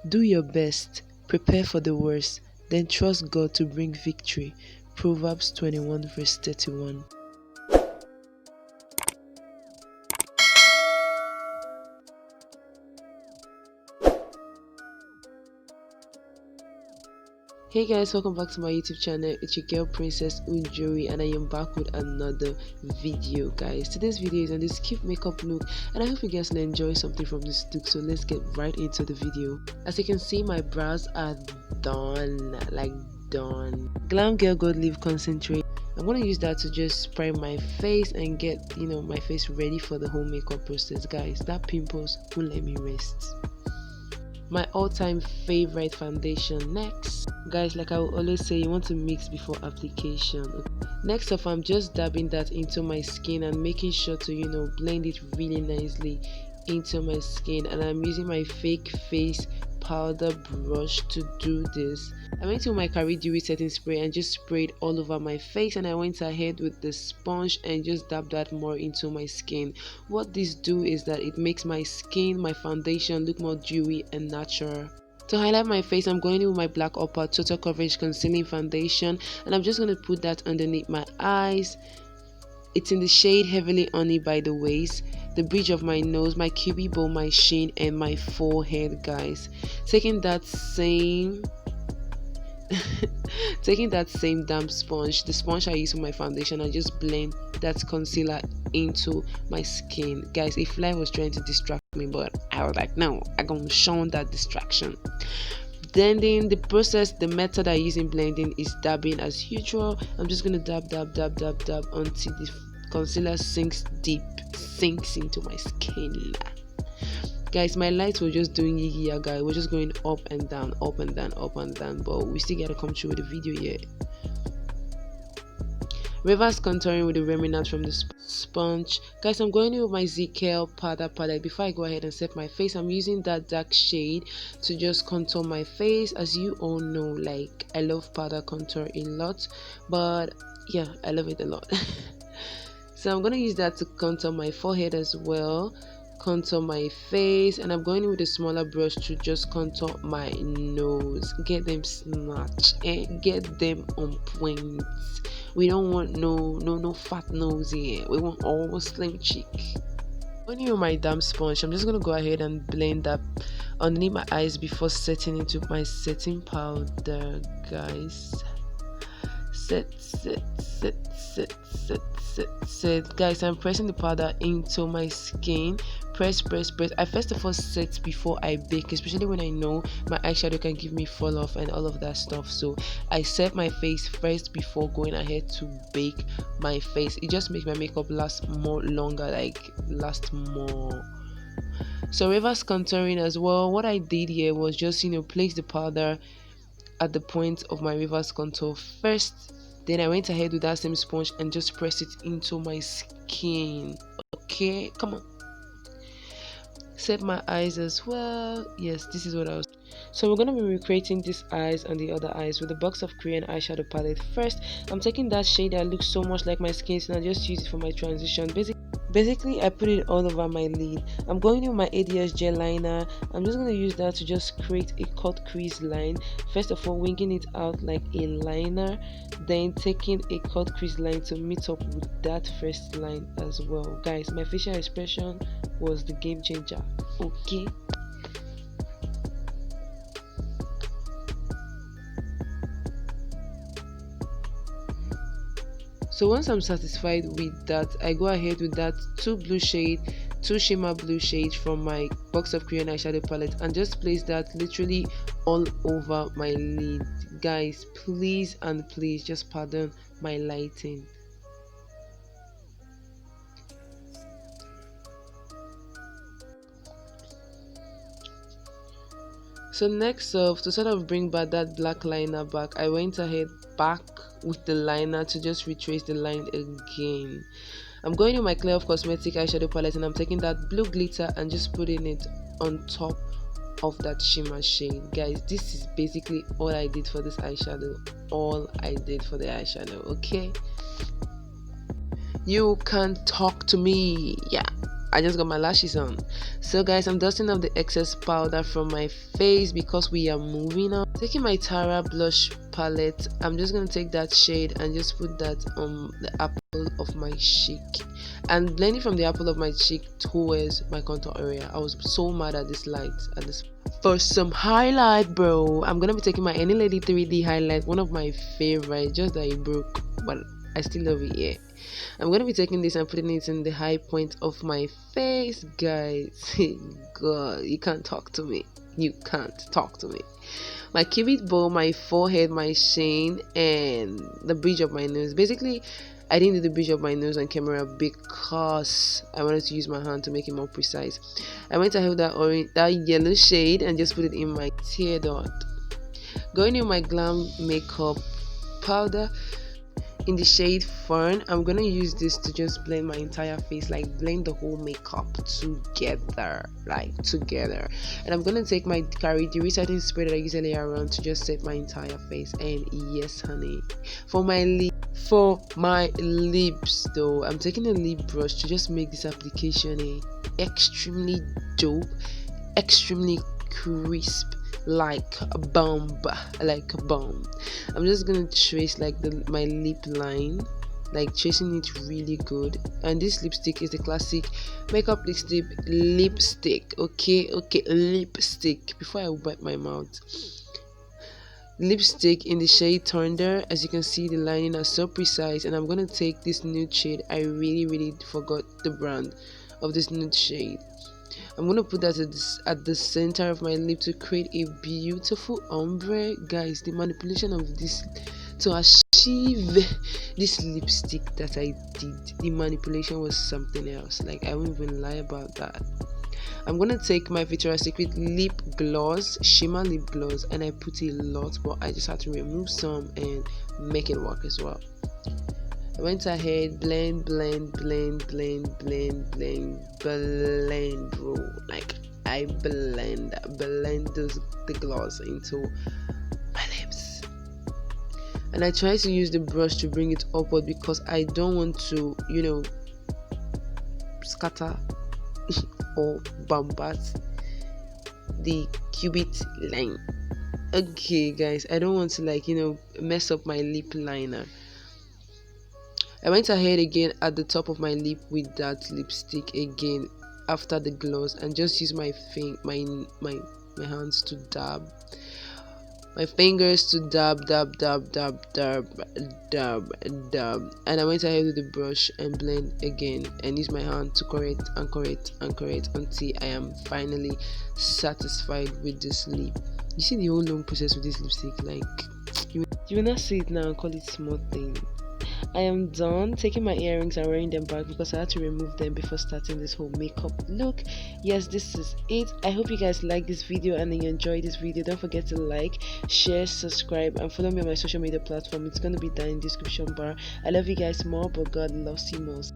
Do your best, prepare for the worst, then trust God to bring victory. Proverbs 21 verse 31. Hey guys, welcome back to my YouTube channel. It's your girl Princess Unjuri, and I am back with another video. Guys, today's video is on this cute makeup look, and I hope you guys will enjoy something from this look. So let's get right into the video. As you can see, my brows are done, like done. Glam Girl Gold Leaf Concentrate. I'm gonna use that to just prime my face and get my face ready for the whole makeup process. Guys, that pimples won't let me rest. My all-time favorite foundation next. Guys, like I will always say, you want to mix before application. Next up, I'm just dabbing that into my skin and making sure to blend it really nicely into my skin. And I'm using my fake face powder brush to do this. I went to my Carry Dewy setting spray and just sprayed all over my face, and I went ahead with the sponge and just dabbed that more into my skin. What this do is that it makes my skin, my foundation, look more dewy and natural. To highlight my face, I'm going in with my Black Opal Total Coverage Concealing Foundation, and I'm just going to put that underneath my eyes. It's in the shade Heavily Honey by the waist, the bridge of my nose, my cubby bow, my chin, and my forehead. Guys, taking that same damp sponge, the sponge I use for my foundation, I just blend that concealer into my skin. Guys, if life was trying to distract me, but I was like, no, I'm gonna shun that distraction. Blending, the method I use in blending is dabbing as usual. I'm just gonna dab until the concealer sinks into my skin. Guys, my lights were just doing yigi yaga. It was just going up and down, up and down, up and down, but we still gotta come through with the video here. Reverse contouring with the remnants from the sponge. Guys, I'm going in with my ZKL powder palette. Before I go ahead and set my face, I'm using that dark shade to just contour my face. As you all know, like, I love powder contour a lot, but yeah, I love it a lot. So I'm going to use that to contour my forehead as well, contour my face, and I'm going in with a smaller brush to just contour my nose. Get them snatched and get them on point. We don't want no fat nose here. We want all slim cheek. When you my damp sponge, I'm just gonna go ahead and blend that underneath my eyes before setting into my setting powder. Guys, set. Guys, I'm pressing the powder into my skin. Press. I first of all set before I bake, especially when I know my eyeshadow can give me fall off and all of that stuff. So I set my face first before going ahead to bake my face. It just makes my makeup last longer. So reverse contouring as well. What I did here was just place the powder at the point of my reverse contour first. Then I went ahead with that same sponge and just press it into my skin. Okay, come on. Set my eyes as well. Yes, this is what I was. So we're going to be recreating this eyes and the other eyes with the box of Korean eyeshadow palette. First, I'm taking that shade that looks so much like my skin, so I just use it for my transition. Basically, I put it all over my lid. I'm going in with my ADS gel liner. I'm just going to use that to just create a cut crease line. First of all, winging it out like a liner, then taking a cut crease line to meet up with that first line as well. Guys, my facial expression was the game changer. Okay. So once I'm satisfied with that, I go ahead with that two shimmer blue shades from my box of Korean eyeshadow palette and just place that literally all over my lid. Guys, please and please just pardon my lighting. So next up, to sort of bring back that black liner back, I went ahead back with the liner to just retrace the line again. I'm going in my Clear of Cosmetic eyeshadow palette and I'm taking that blue glitter and just putting it on top of that shimmer shade. Guys, this is basically all I did for this eyeshadow. Okay, you can talk to me. Yeah, I just got my lashes on. So guys, I'm dusting off the excess powder from my face because we are moving on. Taking my Tara blush palette, I'm just gonna take that shade and just put that on the apple of my cheek and blend it from the apple of my cheek towards my contour area. I was so mad at this light at this. For some highlight, bro, I'm gonna be taking my Any Lady 3D highlight, one of my favorite, just that it broke, but I still love it. Yeah, I'm gonna be taking this and putting it in the high point of my face, guys. God, you can't talk to me. You can't talk to me. My cupid bow, my forehead, my chin, and the bridge of my nose. Basically, I didn't do the bridge of my nose on camera because I wanted to use my hand to make it more precise. I went ahead with that yellow shade and just put it in my tear dot. Going in my glam makeup powder in the shade Fern, I'm gonna use this to just blend my entire face, like blend the whole makeup together, and I'm gonna take my the resetting spray that I usually around to just set my entire face. And yes honey, for my lips though, I'm taking a lip brush to just make this application extremely dope, extremely crisp, like a bomb. I'm just gonna trace like my lip line, like tracing it really good. And this lipstick is the classic makeup lipstick. Okay, lipstick. Before I wipe my mouth, lipstick in the shade Thunder. As you can see, the lining are so precise, and I'm gonna take this nude shade. I really forgot the brand of this nude shade. I'm gonna put that at the center of my lip to create a beautiful ombre. Guys, the manipulation of this to achieve this lipstick that I did, the manipulation was something else. Like, I won't even lie about that. I'm gonna take my Victoria's Secret lip gloss, shimmer lip gloss, and I put a lot, but I just had to remove some and make it work as well. I went ahead, blend, bro. Like, I blend the gloss into my lips. And I try to use the brush to bring it upward because I don't want to, scatter or bombard the cubit line. Okay guys, I don't want to mess up my lip liner. I went ahead again at the top of my lip with that lipstick again after the gloss, and just use my hands to dab, my fingers to dab, and I went ahead with the brush and blend again and use my hand to correct until I am finally satisfied with this lip. You see the whole long process with this lipstick, like you will not see it now and call it small thing. I am done taking my earrings and wearing them back because I had to remove them before starting this whole makeup look. Yes, this is it. I hope you guys like this video and you enjoyed this video. Don't forget to like, share, subscribe, and follow me on my social media platform. It's going to be down in the description bar. I love you guys more, but God loves you most.